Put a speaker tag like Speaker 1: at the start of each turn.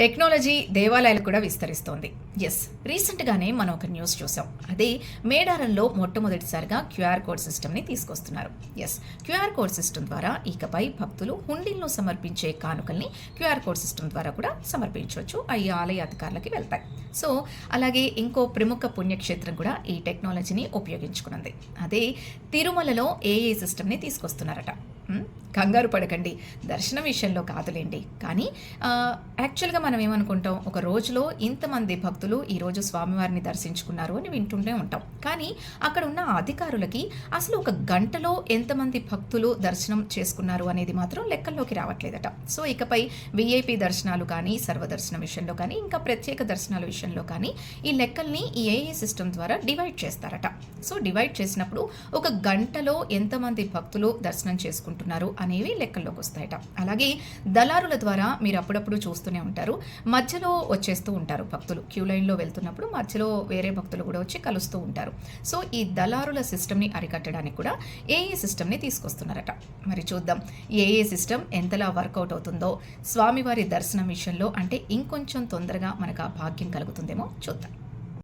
Speaker 1: Technology దేవాలయాలు కూడా విస్తరిస్తోంది. రీసెంట్గానే మనం ఒక న్యూస్ చూసాం. అదే మేడారంలో మొట్టమొదటిసారిగా క్యూఆర్ కోడ్ సిస్టమ్ని తీసుకొస్తున్నారు. క్యూఆర్ కోడ్ సిస్టమ్ ద్వారా ఇకపై భక్తులు హుండీలను సమర్పించే కానుకల్ని క్యూఆర్ కోడ్ సిస్టమ్ ద్వారా కూడా సమర్పించవచ్చు. అవి ఆలయ అధికారులకి వెళ్తాయి. సో అలాగే ఇంకో ప్రముఖ పుణ్యక్షేత్రం కూడా ఈ టెక్నాలజీని ఉపయోగించుకున్నది. అదే తిరుమలలో ఏఏ సిస్టమ్ని తీసుకొస్తున్నారట. కంగారు పడకండి, దర్శనం విషయంలో కాదులేండి. కానీ యాక్చువల్గా మనం ఏమనుకుంటాం, ఒక రోజులో ఇంతమంది భక్తులు ఈరోజు స్వామివారిని దర్శించుకున్నారు అని వింటుంటే ఉంటాం. కానీ అక్కడ ఉన్న అధికారులకి అసలు ఒక గంటలో ఎంతమంది భక్తులు దర్శనం చేసుకున్నారు అనేది మాత్రం లెక్కల్లోకి రావట్లేదట. సో ఇకపై విఐపి దర్శనాలు కానీ, సర్వదర్శనం విషయంలో కానీ, ఇంకా ప్రత్యేక దర్శనాల విషయంలో కానీ ఈ లెక్కల్ని ఈ ఏఏ సిస్టమ్ ద్వారా డివైడ్ చేస్తారట. సో డివైడ్ చేసినప్పుడు ఒక గంటలో ఎంతమంది భక్తులు దర్శనం చేసుకుంటున్నారు అనేవి లెక్కల్లోకి వస్తాయట. అలాగే దళారుల ద్వారా మీరు అప్పుడప్పుడు చూస్తూనే ఉంటారు, మధ్యలో వచ్చేస్తూ ఉంటారు భక్తులు. క్యూ లైన్లో వెళ్తున్నప్పుడు మధ్యలో వేరే భక్తులు కూడా వచ్చి కలుస్తూ ఉంటారు. సో ఈ దళారుల సిస్టమ్ని అరికట్టడానికి కూడా ఏఏ సిస్టమ్ని తీసుకొస్తున్నారట. మరి చూద్దాం ఏఏ సిస్టమ్ ఎంతలా వర్కౌట్ అవుతుందో, స్వామివారి దర్శనం విషయంలో అంటే ఇంకొంచెం తొందరగా మనకు ఆ భాగ్యం కలుగుతుందేమో చూద్దాం.